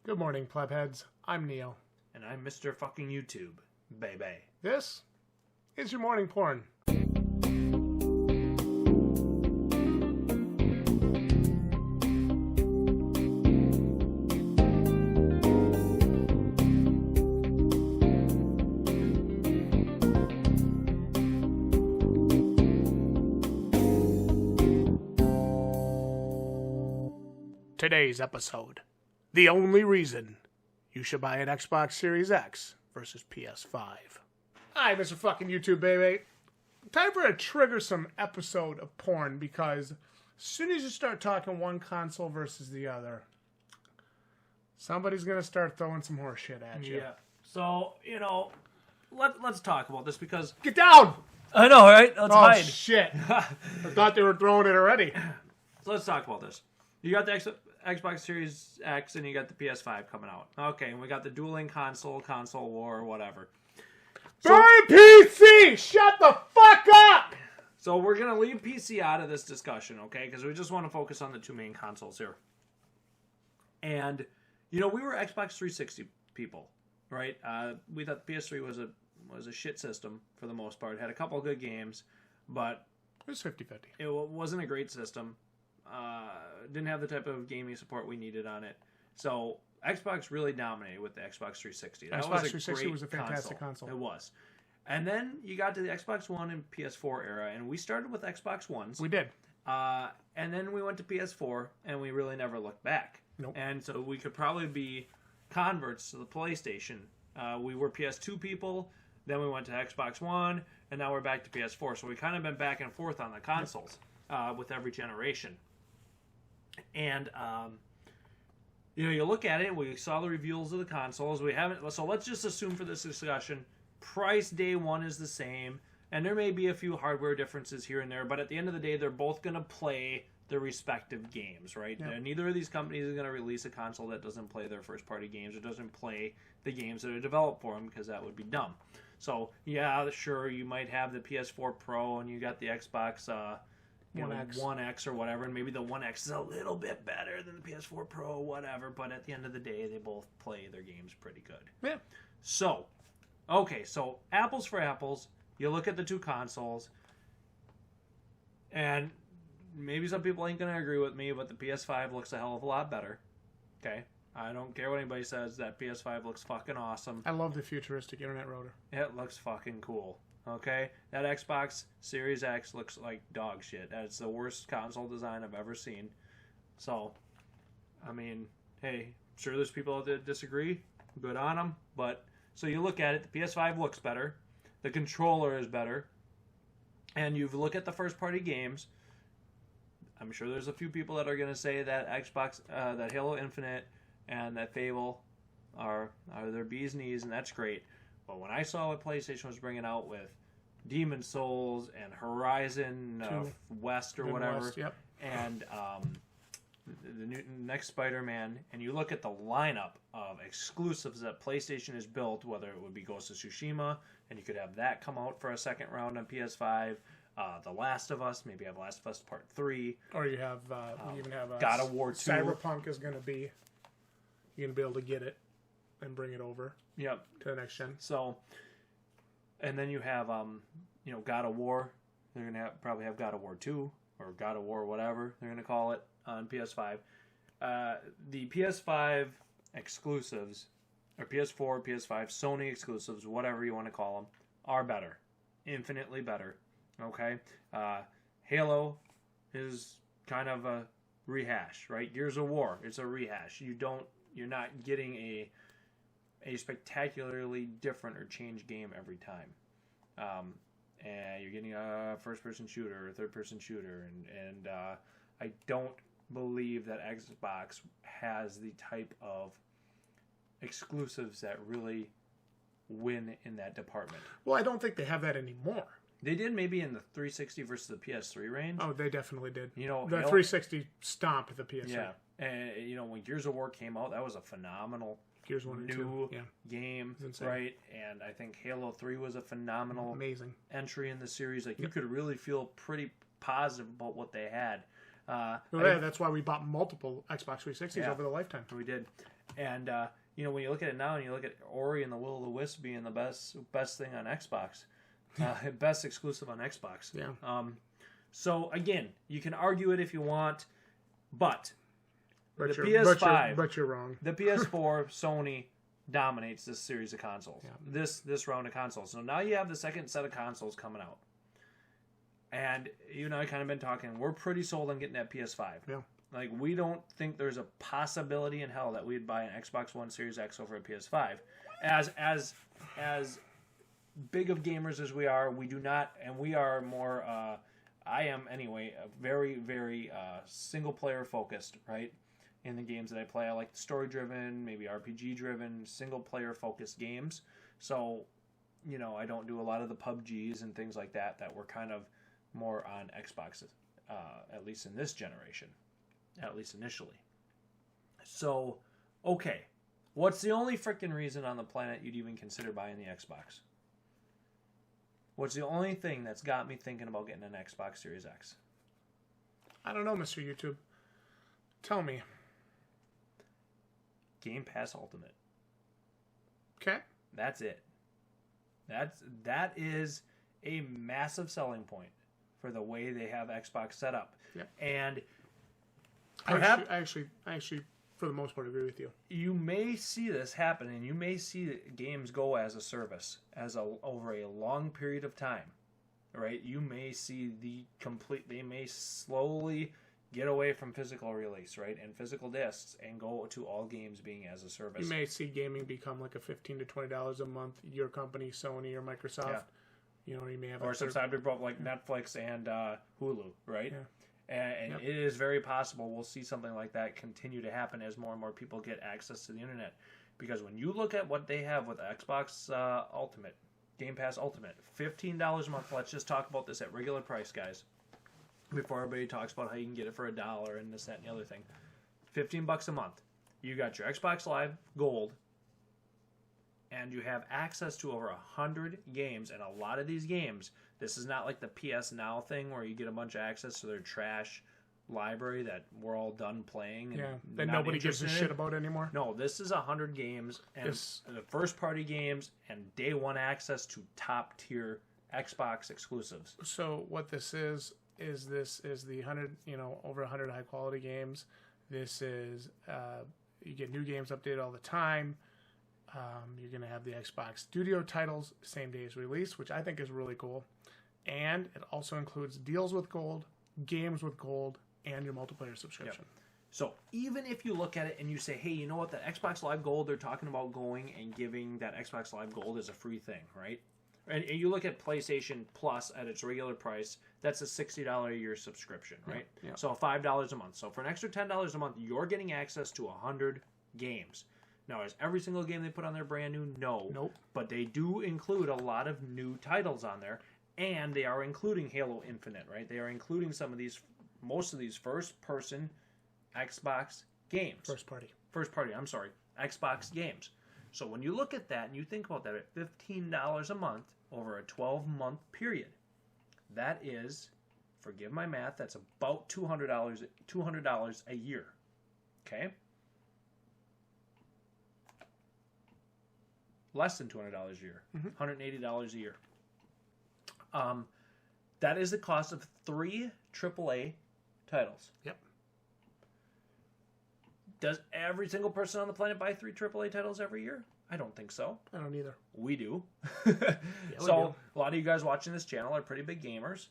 Good morning, plebheads. I'm Neo. And I'm Mr. fucking YouTube, baby. This is your morning porn. Today's episode. The only reason you should buy an Xbox Series X versus PS5. Hi, Mr. fucking YouTube, baby. Time for a trigger-some episode of porn because as soon as you start talking one console versus the other, somebody's going to start throwing some horse shit at you. Yeah. So, let's talk about this because... Get down! I know, right? Let's hide. Oh, shit. I thought they were throwing it already. So let's talk about this. You got the Xbox Series X and you got the PS5 coming out. Okay, and we got the dueling console war, whatever. Burn PC! Shut the fuck up! So we're going to leave PC out of this discussion, okay? Because we just want to focus on the two main consoles here. And, we were Xbox 360 people, right? We thought the PS3 was a shit system for the most part. It had a couple of good games, but... It was 50-50. It wasn't a great system. Didn't have the type of gaming support we needed on it. So Xbox really dominated with the Xbox 360. Xbox 360 was a fantastic console. It was. And then you got to the Xbox One and PS4 era, and we started with Xbox Ones. We did. And then we went to PS4, and we really never looked back. Nope. And so we could probably be converts to the PlayStation. We were PS2 people, then we went to Xbox One, and now we're back to PS4. So we kind of been back and forth on the consoles with every generation. And, you look at it, we saw the reveals of the consoles. So let's just assume for this discussion, price day one is the same, and there may be a few hardware differences here and there, but at the end of the day, they're both going to play their respective games, right? Yep. Neither of these companies is going to release a console that doesn't play their first-party games or doesn't play the games that are developed for them, because that would be dumb. So, yeah, sure, you might have the PS4 Pro, and you got the Xbox... One X or whatever, and maybe the One X is a little bit better than the PS4 Pro, whatever, but at the end of the day, they both play their games pretty good. Yeah. So apples for apples, you look at the two consoles, and maybe some people ain't going to agree with me, but the PS5 looks a hell of a lot better. Okay? I don't care what anybody says, that PS5 looks fucking awesome. I love the futuristic internet rotor. It looks fucking cool. Okay, that Xbox Series X looks like dog shit. That's the worst console design I've ever seen. So, I mean, hey, sure there's people that disagree. Good on them. But, so you look at it, the PS5 looks better. The controller is better. And you look at the first-party games. I'm sure there's a few people that are going to say that Xbox, that Halo Infinite and that Fable are their bee's knees, and that's great. But when I saw what PlayStation was bringing out with Demon's Souls and Horizon West or whatever, West, yep. and the next Spider-Man, and you look at the lineup of exclusives that PlayStation has built, whether it would be Ghost of Tsushima, and you could have that come out for a second round on PS5, The Last of Us, maybe have Last of Us Part 3. Or you have, you even have God of War 2. Cyberpunk is going to be, you're going to be able to get it and bring it over. Yep. To the next gen. So, and then you have, God of War. They're going to probably have God of War 2 or God of War whatever they're going to call it on PS5. The PS5 exclusives, or PS4, PS5, Sony exclusives, whatever you want to call them, are better. Infinitely better. Okay? Halo is kind of a rehash, right? Gears of War, it's a rehash. You're not getting a spectacularly different or changed game every time. And you're getting a first-person shooter or third-person shooter. And I don't believe that Xbox has the type of exclusives that really win in that department. Well, I don't think they have that anymore. They did maybe in the 360 versus the PS3 range. Oh, they definitely did. The 360 stomped the PS3. Yeah. And, when Gears of War came out, that was a phenomenal Gears 1 and 2. new Yeah. game, right? And I think Halo 3 was a phenomenal amazing entry in the series. Like, you could really feel pretty positive about what they had. That's why we bought multiple Xbox 360s over the lifetime. We did. And you know, when you look at it now, and you look at Ori and the Will of the Wisp being the best thing on Xbox, best exclusive on Xbox. Yeah. So again, you can argue it if you want, but the PS5, but you're wrong. The PS4, Sony dominates this series of consoles. Yeah. This round of consoles. So now you have the second set of consoles coming out, and you and I kind of been talking. We're pretty sold on getting that PS5. Yeah. Like, we don't think there's a possibility in hell that we'd buy an Xbox One Series X over a PS5. As big of gamers as we are, we do not, and we are more. I am anyway. Very, very single player focused, right? In the games that I play, I like the story driven, maybe RPG driven, single player focused games. So, you know, I don't do a lot of the PUBGs and things like that were kind of more on Xboxes, at least in this generation. At least initially. So, okay. What's the only freaking reason on the planet you'd even consider buying the Xbox? What's the only thing that's got me thinking about getting an Xbox Series X? I don't know, Mr. YouTube. Tell me. Game Pass Ultimate. Okay. That's it. That is a massive selling point for the way they have Xbox set up. Yeah. And I actually, for the most part, agree with you. You may see this happen, and you may see games go as a service over a long period of time, right? You may see they may slowly get away from physical release, right, and physical discs, and go to all games being as a service. You may see gaming become like a $15 to $20 a month. Your company, Sony or Microsoft, yeah. You know, you may have or some side like Netflix and Hulu, right? Yeah. And Yep. it is very possible we'll see something like that continue to happen as more and more people get access to the internet. Because when you look at what they have with Xbox Ultimate, Game Pass Ultimate, $15 a month. Let's just talk about this at regular price, guys. Before everybody talks about how you can get it for $1 and this, that, and the other thing. $15 a month. You got your Xbox Live Gold, and you have access to over 100 games. And a lot of these games, this is not like the PS Now thing where you get a bunch of access to their trash library that we're all done playing. And that nobody gives a shit about anymore. No, this is 100 games, and the first-party games, and day one access to top-tier Xbox exclusives. So what this is the 100, over 100 high-quality games. This is, you get new games updated all the time. You're going to have the Xbox Studio titles same day as release, which I think is really cool. And it also includes deals with gold, games with gold, and your multiplayer subscription. Yep. So even if you look at it and you say, hey, you know what, the Xbox Live Gold, they're talking about going and giving that Xbox Live Gold as a free thing, right? And you look at PlayStation Plus at its regular price, that's a $60 a year subscription, right? Yeah. So $5 a month. So for an extra $10 a month, you're getting access to 100 games. Now, is every single game they put on there brand new? No. Nope. But they do include a lot of new titles on there, and they are including Halo Infinite, right? They are including most of these first-person Xbox games. First party, I'm sorry. Xbox games. So when you look at that and you think about that at $15 a month over a 12-month period, that is, forgive my math, that's about $200 a year. Okay? Less than $200 a year. Mm-hmm. $180 a year. That is the cost of 3 AAA titles. Yep. Does every single person on the planet buy 3 AAA titles every year? I don't think so. I don't either. We do. Yeah, So a lot of you guys watching this channel are pretty big gamers.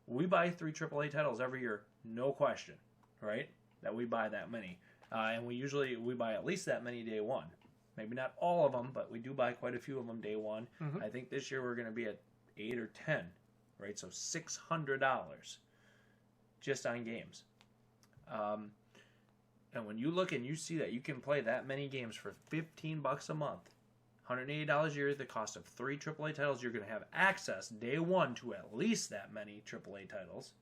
We buy 3 AAA titles every year, no question, right? That we buy that many. And we buy at least that many day one. Maybe not all of them, but we do buy quite a few of them day one. Mm-hmm. I think this year we're going to be at 8 or 10, right? So $600 just on games. And when you look and you see that you can play that many games for $15 a month, $180 a year, the cost of 3 AAA titles, you're going to have access day one to at least that many AAA titles.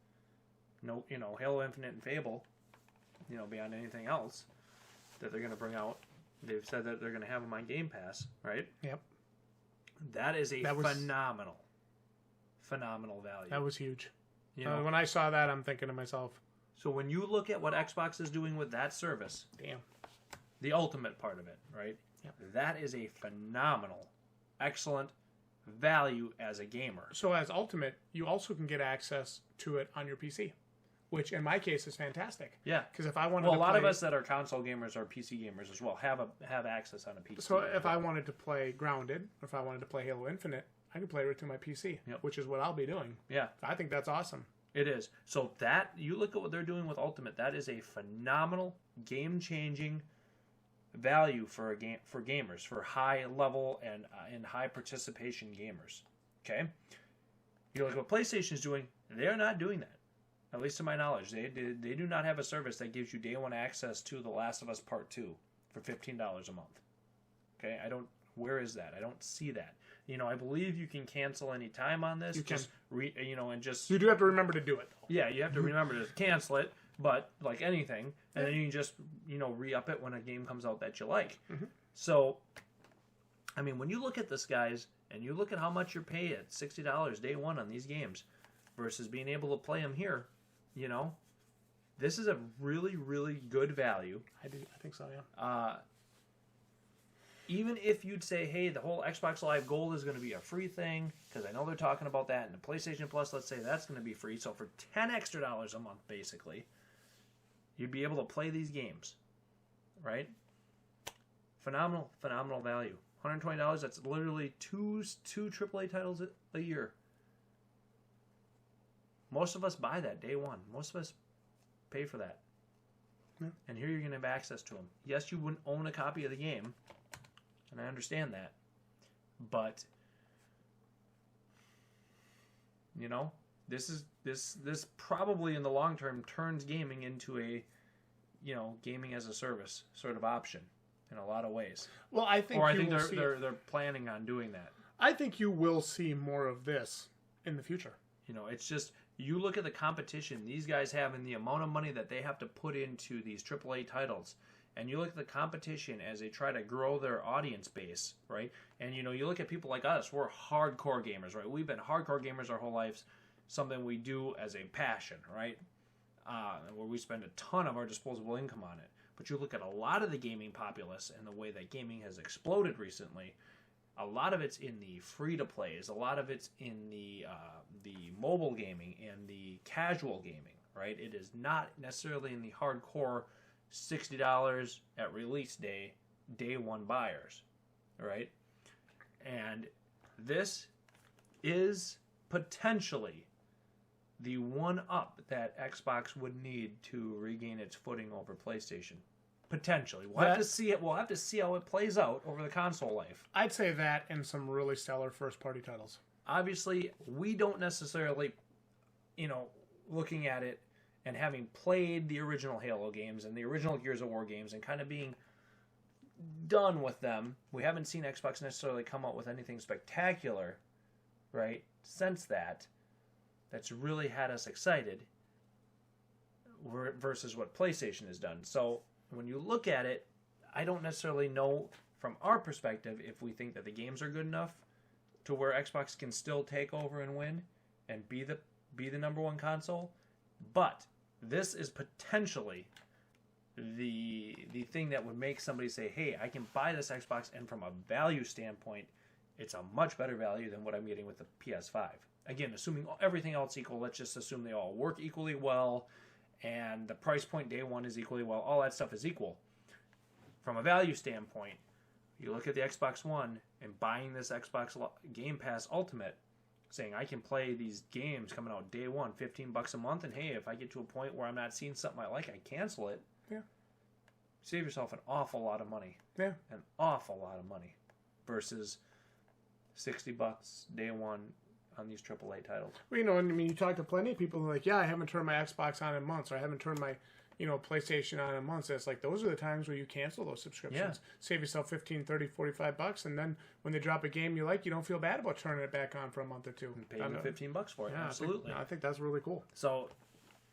No, Halo Infinite and Fable, beyond anything else that they're going to bring out. They've said that they're going to have them on Game Pass, right? Yep. That is phenomenal value. That was huge. When I saw that, I'm thinking to myself. So when you look at what Xbox is doing with that service, damn, the ultimate part of it, right? Yep. That is a phenomenal, excellent value as a gamer. So as ultimate, you also can get access to it on your PC, which in my case is fantastic. Yeah. Because if I wanted Well, to a lot play, of us that are console gamers or PC gamers as well have access on a PC. So if I wanted to play Grounded, or if I wanted to play Halo Infinite, I can play it through my PC, which is what I'll be doing. Yeah. I think that's awesome. It is. So that, you look at what they're doing with Ultimate, that is a phenomenal, game-changing value for gamers, for high level and high participation gamers. Okay? You look at what PlayStation is doing, they're not doing that. At least to my knowledge. They do not have a service that gives you day one access to The Last of Us Part 2 for $15 a month. Okay? Where is that? I don't see that. You know, I believe you can cancel any time on this. You can. You do have to remember to do it, though. Yeah, you have to remember to cancel it, but like anything, and then you can just, re-up it when a game comes out that you like. Mm-hmm. So, I mean, when you look at this, guys, and you look at how much you're paying at $60 day one on these games versus being able to play them here, this is a really, really good value. I think so, yeah. Even if you'd say, hey, the whole Xbox Live Gold is going to be a free thing, because I know they're talking about that, and the PlayStation Plus, let's say that's going to be free. So for $10 extra a month, basically, you'd be able to play these games, right? Phenomenal, phenomenal value. $120, that's literally two AAA titles a year. Most of us buy that day one. Most of us pay for that. Yeah. And here you're going to have access to them. Yes, you wouldn't own a copy of the game, and I understand that. But, this probably in the long term turns gaming into a, gaming as a service sort of option in a lot of ways. Well, I think they're planning on doing that. I think you will see more of this in the future. It's just, you look at the competition these guys have and the amount of money that they have to put into these AAA titles, and you look at the competition as they try to grow their audience base, right? And, you look at people like us, we're hardcore gamers, right? We've been hardcore gamers our whole lives, something we do as a passion, right? Where we spend a ton of our disposable income on it. But you look at a lot of the gaming populace and the way that gaming has exploded recently, a lot of it's in the free-to-plays, a lot of it's in the mobile gaming and the casual gaming, right? It is not necessarily in the hardcore $60 at release day one buyers, right? And this is potentially the one-up that Xbox would need to regain its footing over PlayStation. Potentially. We'll have to see it. We'll have to see how it plays out over the console life. I'd say that and some really stellar first-party titles. Obviously, we don't necessarily, looking at it and having played the original Halo games and the original Gears of War games and kind of being done with them, we haven't seen Xbox necessarily come out with anything spectacular, right, since that's really had us excited versus what PlayStation has done. So when you look at it, I don't necessarily know from our perspective if we think that the games are good enough to where Xbox can still take over and win and be the number one console. But this is potentially the thing that would make somebody say, hey, I can buy this Xbox, and from a value standpoint, it's a much better value than what I'm getting with the PS5. Again, assuming everything else equal, let's just assume they all work equally well, and the price point day one is equally well. All that stuff is equal. From a value standpoint, you look at the Xbox One and buying this Xbox Game Pass Ultimate, saying I can play these games coming out day one, $15 a month, and hey, if I get to a point where I'm not seeing something I like, I cancel it. Yeah. Save yourself an awful lot of money. Yeah. An awful lot of money versus $60 day one on these AAA titles. Well, you talk to plenty of people who are like, yeah, I haven't turned my Xbox on in months, or I haven't turned my, PlayStation on in months. And it's like, those are the times where you cancel those subscriptions. Yeah. Save yourself $15, $30, $45, and then when they drop a game you like, you don't feel bad about turning it back on for a month or two. And paying $15 for it, yeah, absolutely. I think that's really cool. So,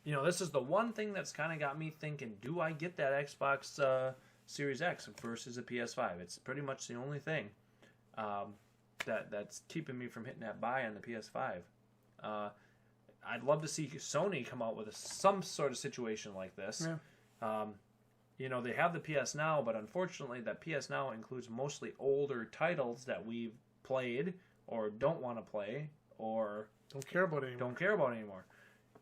this is the one thing that's kind of got me thinking, do I get that Xbox Series X versus a PS5? It's pretty much the only thing that's keeping me from hitting that buy on the PS5. I'd love to see Sony come out with some sort of situation like this. Yeah. you know, they have the PS Now, but unfortunately that PS Now includes mostly older titles that we've played or don't want to play or don't care about anymore.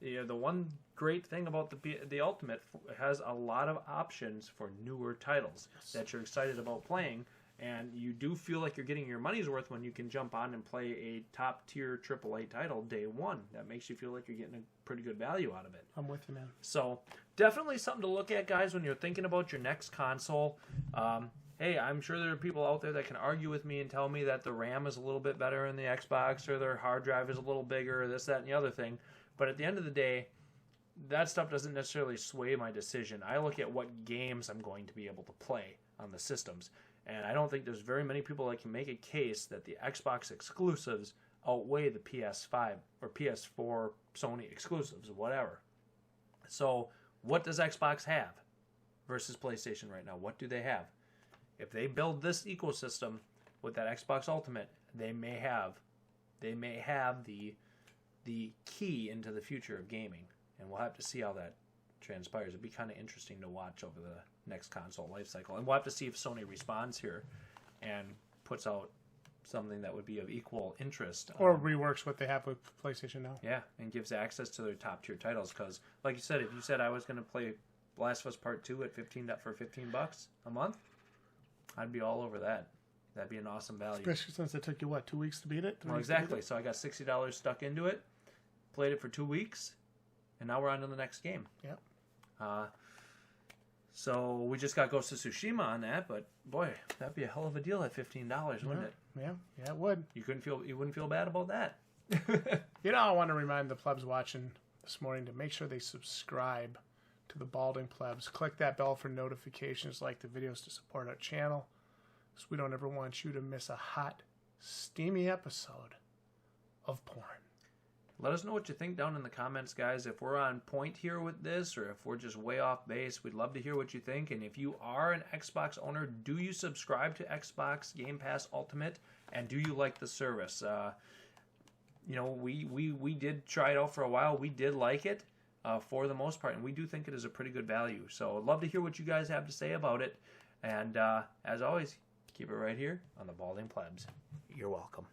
Yeah, the one great thing about the Ultimate has a lot of options for newer titles that you're excited about playing, and you do feel like you're getting your money's worth when you can jump on and play a top-tier AAA title day one. That makes you feel like you're getting a pretty good value out of it. I'm with you, man. So definitely something to look at, guys, when you're thinking about your next console. Hey, I'm sure there are people out there that can argue with me and tell me that the RAM is a little bit better in the Xbox or their hard drive is a little bigger or this, that, and the other thing. But at the end of the day, that stuff doesn't necessarily sway my decision. I look at what games I'm going to be able to play on the systems. And I don't think there's very many people that can make a case that the Xbox exclusives outweigh the PS5 or PS4 Sony exclusives or whatever. So what does Xbox have versus PlayStation right now? What do they have? If they build this ecosystem with that Xbox Ultimate, they may have the key into the future of gaming. And we'll have to see how that transpires. It'd be kind of interesting to watch over the next console life cycle. And we'll have to see if Sony responds here and puts out something that would be of equal interest. Or reworks what they have with PlayStation Now. Yeah, and gives access to their top-tier titles. Because, like you said, if you said I was going to play Last of Us Part 2 at $15 a month, I'd be all over that. That'd be an awesome value. Especially since it took you, 2 weeks to beat it? Well, exactly. So I got $60 stuck into it, played it for 2 weeks, and now we're on to the next game. Yep. So we just got Ghost of Tsushima on that, but boy, that'd be a hell of a deal at $15, wouldn't it? Yeah, it would. You wouldn't feel bad about that. I want to remind the plebs watching this morning to make sure they subscribe to the Balding Plebs. Click that bell for notifications, like the videos to support our channel, because we don't ever want you to miss a hot, steamy episode of porn. Let us know what you think down in the comments, guys. If we're on point here with this, or if we're just way off base, we'd love to hear what you think. And if you are an Xbox owner, do you subscribe to Xbox Game Pass Ultimate? And do you like the service? We did try it out for a while. We did like it for the most part, and we do think it is a pretty good value. So I'd love to hear what you guys have to say about it. And as always, keep it right here on the Balding Plebs. You're welcome.